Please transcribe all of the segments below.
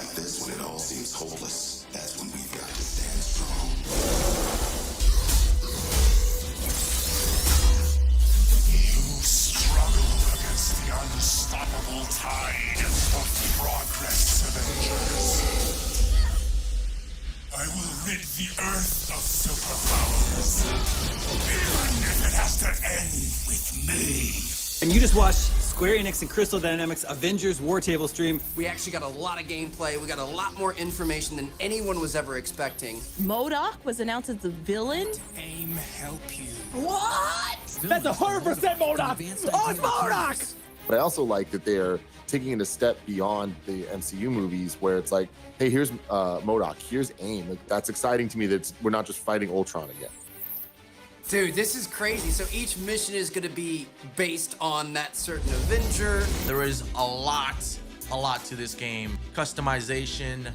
like this, when it all seems hopeless, that's when we've got to stand strong. You struggle against the unstoppable tide of progress, Avengers. I will rid the Earth of superpowers, even if it has to end with me. And you just watched Square Enix and Crystal Dynamics Avengers War Table stream. We actually got a lot of gameplay. We got a lot more information than anyone was ever expecting. MODOK was announced as the villain. Aim help you. What? That's 100% MODOK! Oh, it's MODOK! But I also like that they're taking it a step beyond the MCU movies where it's like, hey, here's MODOK, here's AIM. Like, that's exciting to me that we're not just fighting Ultron again. Dude, this is crazy. So each mission is going to be based on that certain Avenger. There is a lot to this game. Customization,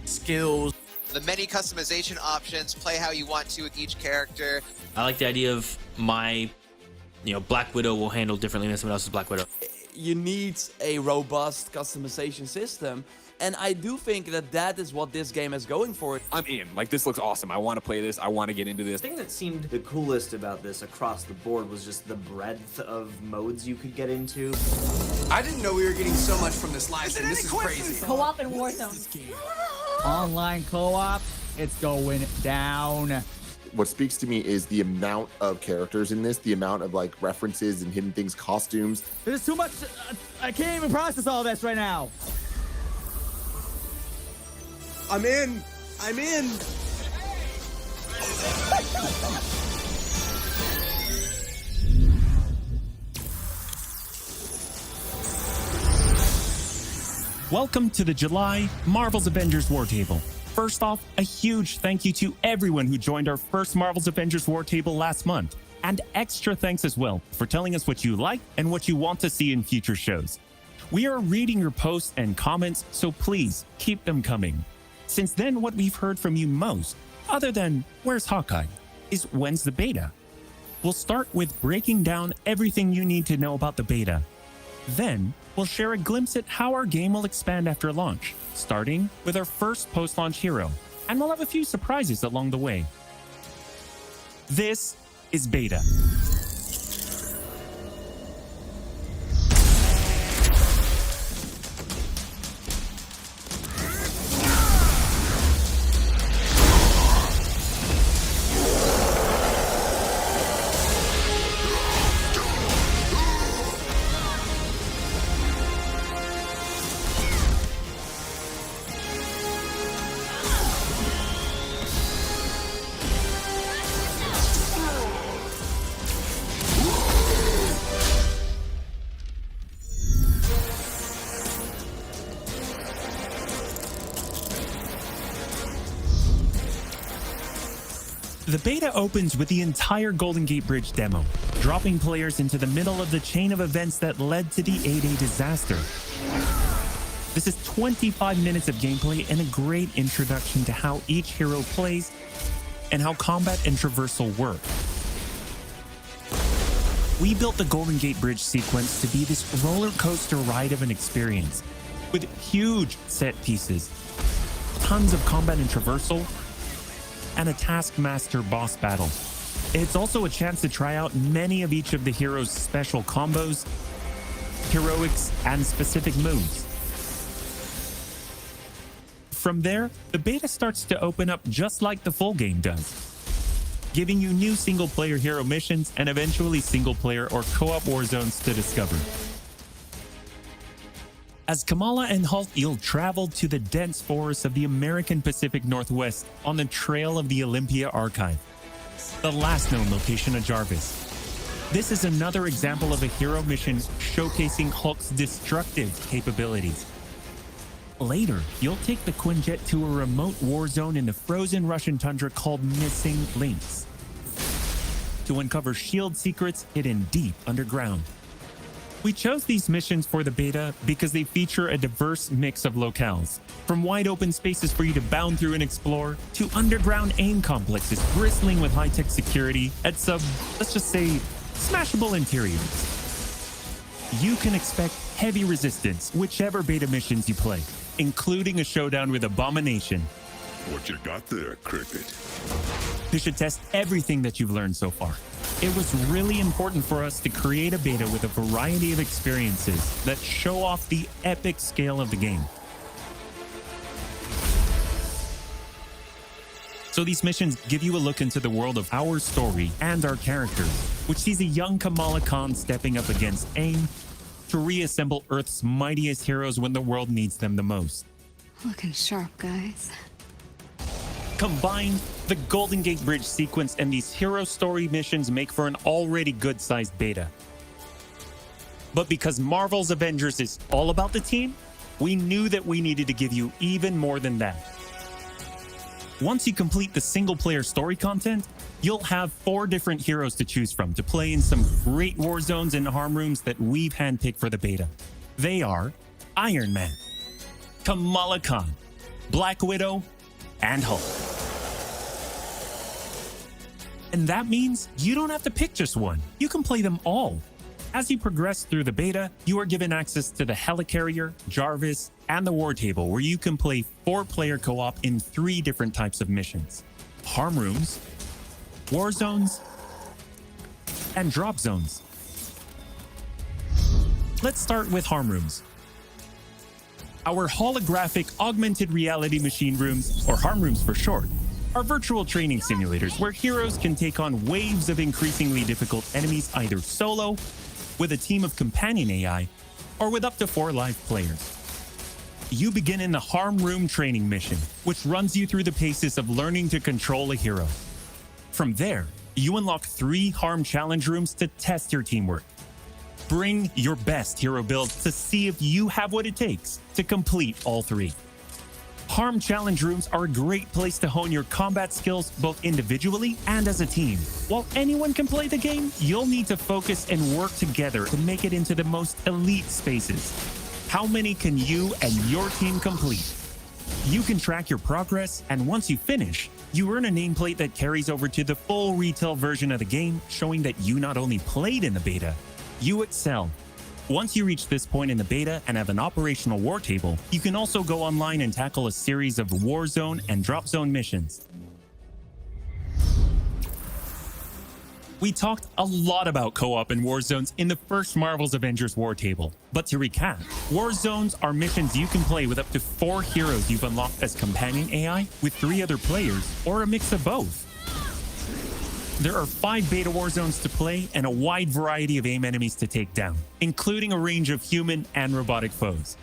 skills. The many customization options, play how you want to with each character. I like the idea of my, Black Widow will handle differently than someone else's Black Widow. You need a robust customization system. And I do think that that is what this game is going for. I'm in. Like, this looks awesome. I want to play this. I want to get into this. The thing that seemed the coolest about this across the board was just the breadth of modes you could get into. I didn't know we were getting so much from this live stream. This is crazy. Co-op and Warzone. Online co-op, it's going down. What speaks to me is the amount of characters in this, the amount of like references and hidden things, costumes. There's too much. I can't even process all this right now. I'm in. I'm in. Welcome to the July Marvel's Avengers War Table. First off, a huge thank you to everyone who joined our first Marvel's Avengers War Table last month. And extra thanks as well for telling us what you like and what you want to see in future shows. We are reading your posts and comments, so please keep them coming. Since then, what we've heard from you most, other than where's Hawkeye, is when's the beta? We'll start with breaking down everything you need to know about the beta. Then, we'll share a glimpse at how our game will expand after launch, starting with our first post-launch hero, and we'll have a few surprises along the way. This is beta. The beta opens with the entire Golden Gate Bridge demo, dropping players into the middle of the chain of events that led to the A-Day disaster. This is 25 minutes of gameplay and a great introduction to how each hero plays and how combat and traversal work. We built the Golden Gate Bridge sequence to be this roller coaster ride of an experience, with huge set pieces, tons of combat and traversal, and a Taskmaster boss battle. It's also a chance to try out many of each of the heroes' special combos, heroics, and specific moves. From there, the beta starts to open up just like the full game does, giving you new single-player hero missions and eventually single-player or co-op war zones to discover. As Kamala and Hulk you'll travel to the dense forests of the American Pacific Northwest on the trail of the Olympia Archive, the last known location of Jarvis. This is another example of a hero mission showcasing Hulk's destructive capabilities. Later, you'll take the Quinjet to a remote war zone in the frozen Russian tundra called Missing Links to uncover S.H.I.E.L.D. secrets hidden deep underground. We chose these missions for the beta because they feature a diverse mix of locales, from wide open spaces for you to bound through and explore, to underground AIM complexes bristling with high-tech security at let's just say, smashable interiors. You can expect heavy resistance whichever beta missions you play, including a showdown with Abomination. What you got there, Cricket? You should test everything that you've learned so far. It was really important for us to create a beta with a variety of experiences that show off the epic scale of the game. So these missions give you a look into the world of our story and our characters, which sees a young Kamala Khan stepping up against AIM to reassemble Earth's mightiest heroes when the world needs them the most. Looking sharp, guys. Combined, the Golden Gate Bridge sequence and these hero story missions make for an already good-sized beta. But because Marvel's Avengers is all about the team, we knew that we needed to give you even more than that. Once you complete the single-player story content, you'll have 4 different heroes to choose from to play in some great war zones and harm rooms that we've handpicked for the beta. They are Iron Man, Kamala Khan, Black Widow, and Hulk. And that means you don't have to pick just one. You can play them all. As you progress through the beta, you are given access to the Helicarrier, Jarvis, and the War Table, where you can play 4-player co-op in 3 different types of missions: harm rooms, war zones, and drop zones. Let's start with harm rooms. Our holographic augmented reality machine rooms, or harm rooms for short, are virtual training simulators where heroes can take on waves of increasingly difficult enemies either solo, with a team of companion AI, or with up to 4 live players. You begin in the harm room training mission, which runs you through the paces of learning to control a hero. From there, you unlock 3 harm challenge rooms to test your teamwork. Bring your best hero builds to see if you have what it takes to complete all 3. Harm challenge rooms are a great place to hone your combat skills both individually and as a team. While anyone can play the game, you'll need to focus and work together to make it into the most elite spaces. How many can you and your team complete? You can track your progress, and once you finish, you earn a nameplate that carries over to the full retail version of the game, showing that you not only played in the beta, you excel. Once you reach this point in the beta and have an operational war table, you can also go online and tackle a series of war zone and drop zone missions. We talked a lot about co-op and war zones in the first Marvel's Avengers war table. But to recap, war zones are missions you can play with up to 4 heroes you've unlocked as companion AI with 3 other players, or a mix of both. There are 5 beta war zones to play and a wide variety of AIM enemies to take down, including a range of human and robotic foes.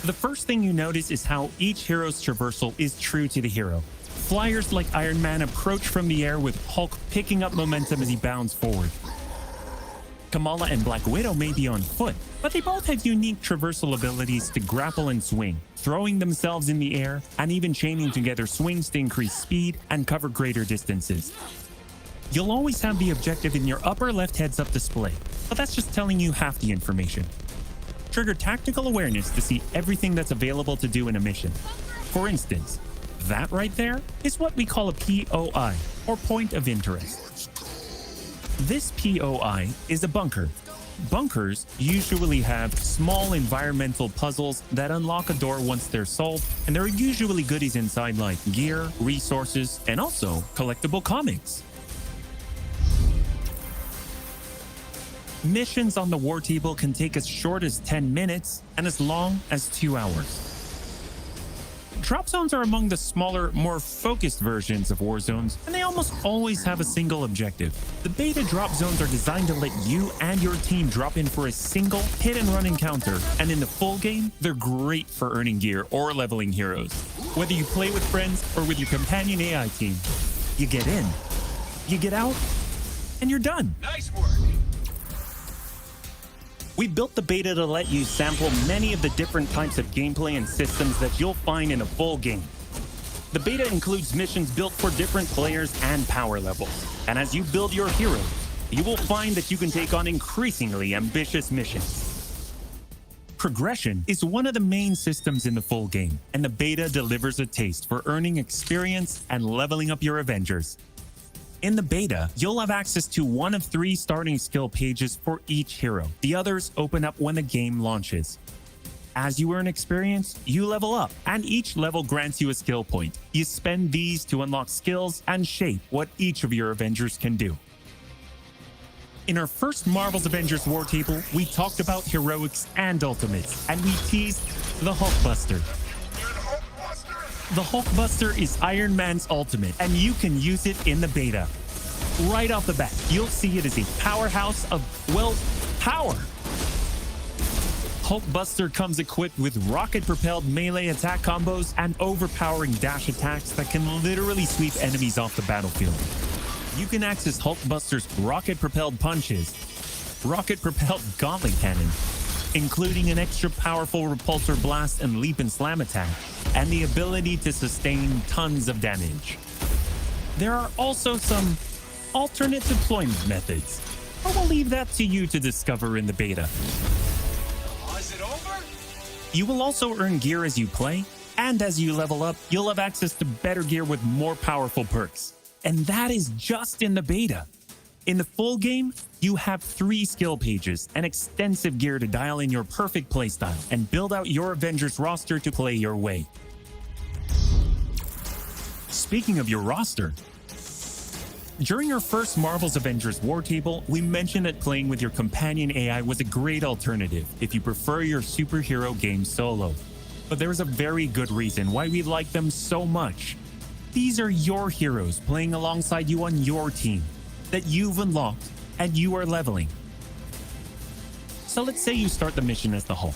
The first thing you notice is how each hero's traversal is true to the hero. Flyers like Iron Man approach from the air with Hulk picking up momentum as he bounds forward. Kamala and Black Widow may be on foot, but they both have unique traversal abilities to grapple and swing, throwing themselves in the air and even chaining together swings to increase speed and cover greater distances. You'll always have the objective in your upper left heads-up display, but that's just telling you half the information. Trigger tactical awareness to see everything that's available to do in a mission. For instance, that right there is what we call a POI, or point of interest. This POI is a bunker. Bunkers usually have small environmental puzzles that unlock a door once they're solved, and there are usually goodies inside like gear, resources, and also collectible comics. Missions on the war table can take as short as 10 minutes and as long as 2 hours. Drop zones are among the smaller, more focused versions of war zones, and they almost always have a single objective. The beta drop zones are designed to let you and your team drop in for a single hit-and-run encounter, and in the full game, they're great for earning gear or leveling heroes. Whether you play with friends or with your companion AI team, you get in, you get out, and you're done. Nice work. We built the beta to let you sample many of the different types of gameplay and systems that you'll find in a full game. The beta includes missions built for different players and power levels. And as you build your heroes, you will find that you can take on increasingly ambitious missions. Progression is one of the main systems in the full game, and the beta delivers a taste for earning experience and leveling up your Avengers. In the beta, you'll have access to one of 3 starting skill pages for each hero. The others open up when the game launches. As you earn experience, you level up, and each level grants you a skill point. You spend these to unlock skills and shape what each of your Avengers can do. In our first Marvel's Avengers War Table, we talked about heroics and ultimates, and we teased the Hulkbuster. The Hulkbuster is Iron Man's ultimate, and you can use it in the beta. Right off the bat, you'll see it as a powerhouse of, well, power. Hulkbuster comes equipped with rocket-propelled melee attack combos and overpowering dash attacks that can literally sweep enemies off the battlefield. You can access Hulkbuster's rocket-propelled punches, rocket-propelled gauntlet cannon, including an extra powerful repulsor blast and leap and slam attack, and the ability to sustain tons of damage. There are also some alternate deployment methods, but we'll leave that to you to discover in the beta. Is it over? You will also earn gear as you play, and as you level up, you'll have access to better gear with more powerful perks. And that is just in the beta. In the full game, you have 3 skill pages and extensive gear to dial in your perfect playstyle and build out your Avengers roster to play your way. Speaking of your roster, during our first Marvel's Avengers War Table, we mentioned that playing with your companion AI was a great alternative if you prefer your superhero game solo. But there is a very good reason why we like them so much. These are your heroes playing alongside you on your team that you've unlocked and you are leveling. So let's say you start the mission as the Hulk.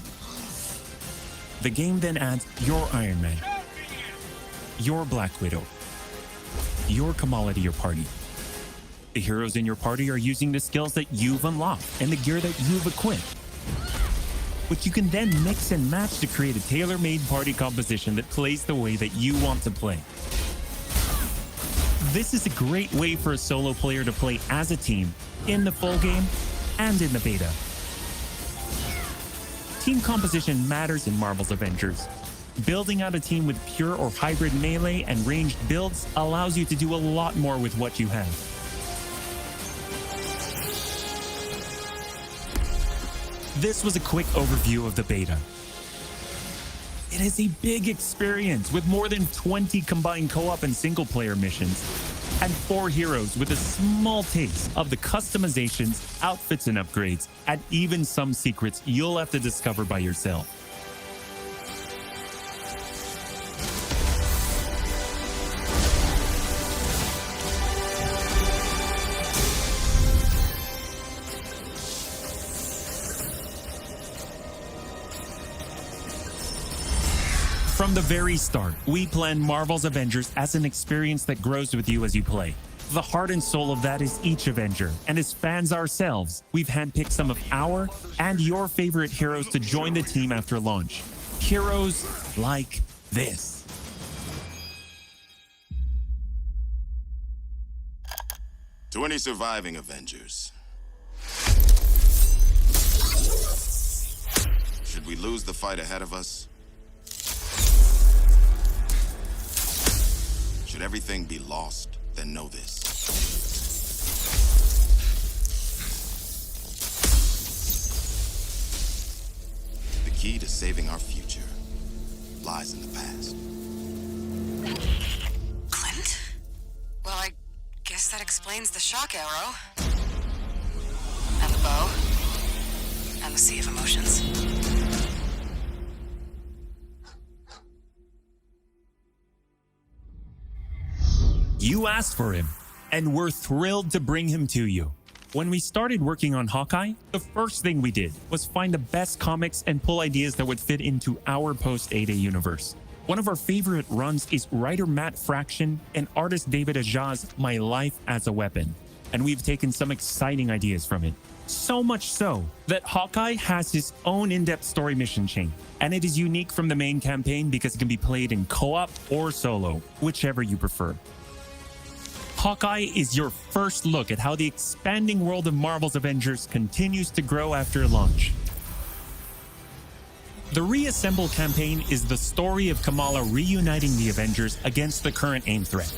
The game then adds your Iron Man, your Black Widow, your Kamala to your party. The heroes in your party are using the skills that you've unlocked and the gear that you've equipped, which you can then mix and match to create a tailor-made party composition that plays the way that you want to play. This is a great way for a solo player to play as a team in the full game and in the beta. Team composition matters in Marvel's Avengers. Building out a team with pure or hybrid melee and ranged builds allows you to do a lot more with what you have. This was a quick overview of the beta. It is a big experience with more than 20 combined co-op and single-player missions, and 4 heroes with a small taste of the customizations, outfits and upgrades, and even some secrets you'll have to discover by yourself. From the very start, we planned Marvel's Avengers as an experience that grows with you as you play. The heart and soul of that is each Avenger, and as fans ourselves, we've handpicked some of our and your favorite heroes to join the team after launch. Heroes like this. To any surviving Avengers, should we lose the fight ahead of us? Should everything be lost, then know this. The key to saving our future lies in the past. Clint? Well, I guess that explains the shock arrow. And the bow. And the sea of emotions. You asked for him, and we're thrilled to bring him to you. When we started working on Hawkeye, the first thing we did was find the best comics and pull ideas that would fit into our post-A-Day universe. One of our favorite runs is writer Matt Fraction and artist David Aja's My Life as a Weapon, and we've taken some exciting ideas from it. So much so that Hawkeye has his own in-depth story mission chain, and it is unique from the main campaign because it can be played in co-op or solo, whichever you prefer. Hawkeye is your first look at how the expanding world of Marvel's Avengers continues to grow after launch. The Reassemble campaign is the story of Kamala reuniting the Avengers against the current AIM threat.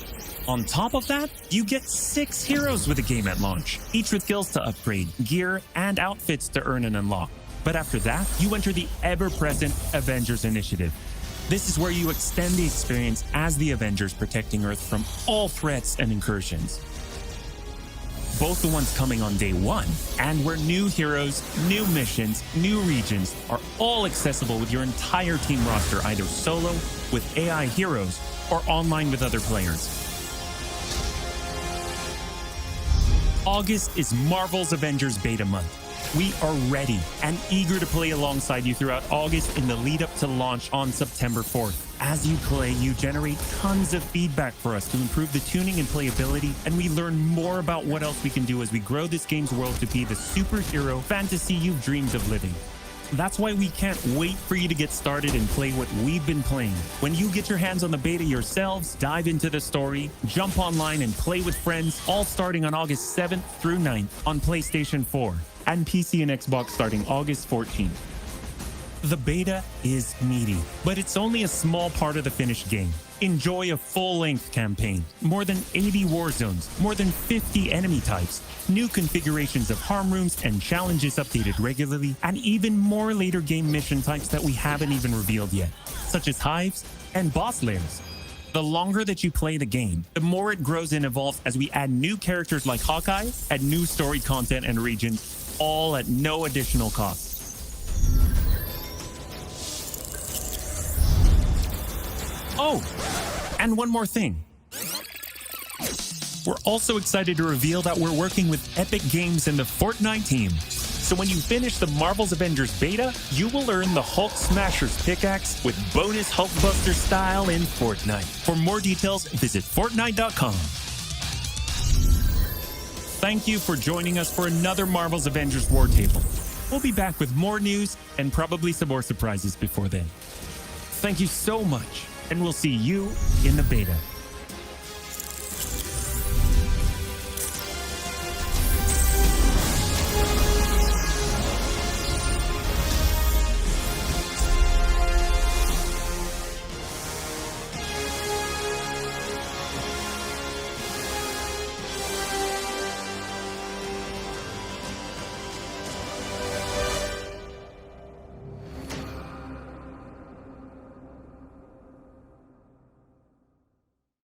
On top of that, you get 6 heroes with the game at launch, each with skills to upgrade, gear, and outfits to earn and unlock. But after that, you enter the ever-present Avengers initiative. This is where you extend the experience as the Avengers, protecting Earth from all threats and incursions. Both the ones coming on day 1, and where new heroes, new missions, new regions are all accessible with your entire team roster, either solo, with AI heroes, or online with other players. August is Marvel's Avengers Beta Month. We are ready and eager to play alongside you throughout August in the lead up to launch on September 4th. As you play, you generate tons of feedback for us to improve the tuning and playability, and we learn more about what else we can do as we grow this game's world to be the superhero fantasy you've dreamed of living. That's why we can't wait for you to get started and play what we've been playing. When you get your hands on the beta yourselves, dive into the story, jump online and play with friends, all starting on August 7th through 9th on PlayStation 4 and PC and Xbox starting August 14th. The beta is meaty, but it's only a small part of the finished game. Enjoy a full-length campaign, more than 80 war zones, more than 50 enemy types, new configurations of harm rooms and challenges updated regularly, and even more later game mission types that we haven't even revealed yet, such as hives and boss lairs. The longer that you play the game, the more it grows and evolves as we add new characters like Hawkeye, add new story content and regions, all at no additional cost. Oh, and one more thing. We're also excited to reveal that we're working with Epic Games and the Fortnite team. So when you finish the Marvel's Avengers beta, you will earn the Hulk Smasher's pickaxe with bonus Hulkbuster style in Fortnite. For more details, visit Fortnite.com. Thank you for joining us for another Marvel's Avengers War Table. We'll be back with more news and probably some more surprises before then. Thank you so much, and we'll see you in the beta.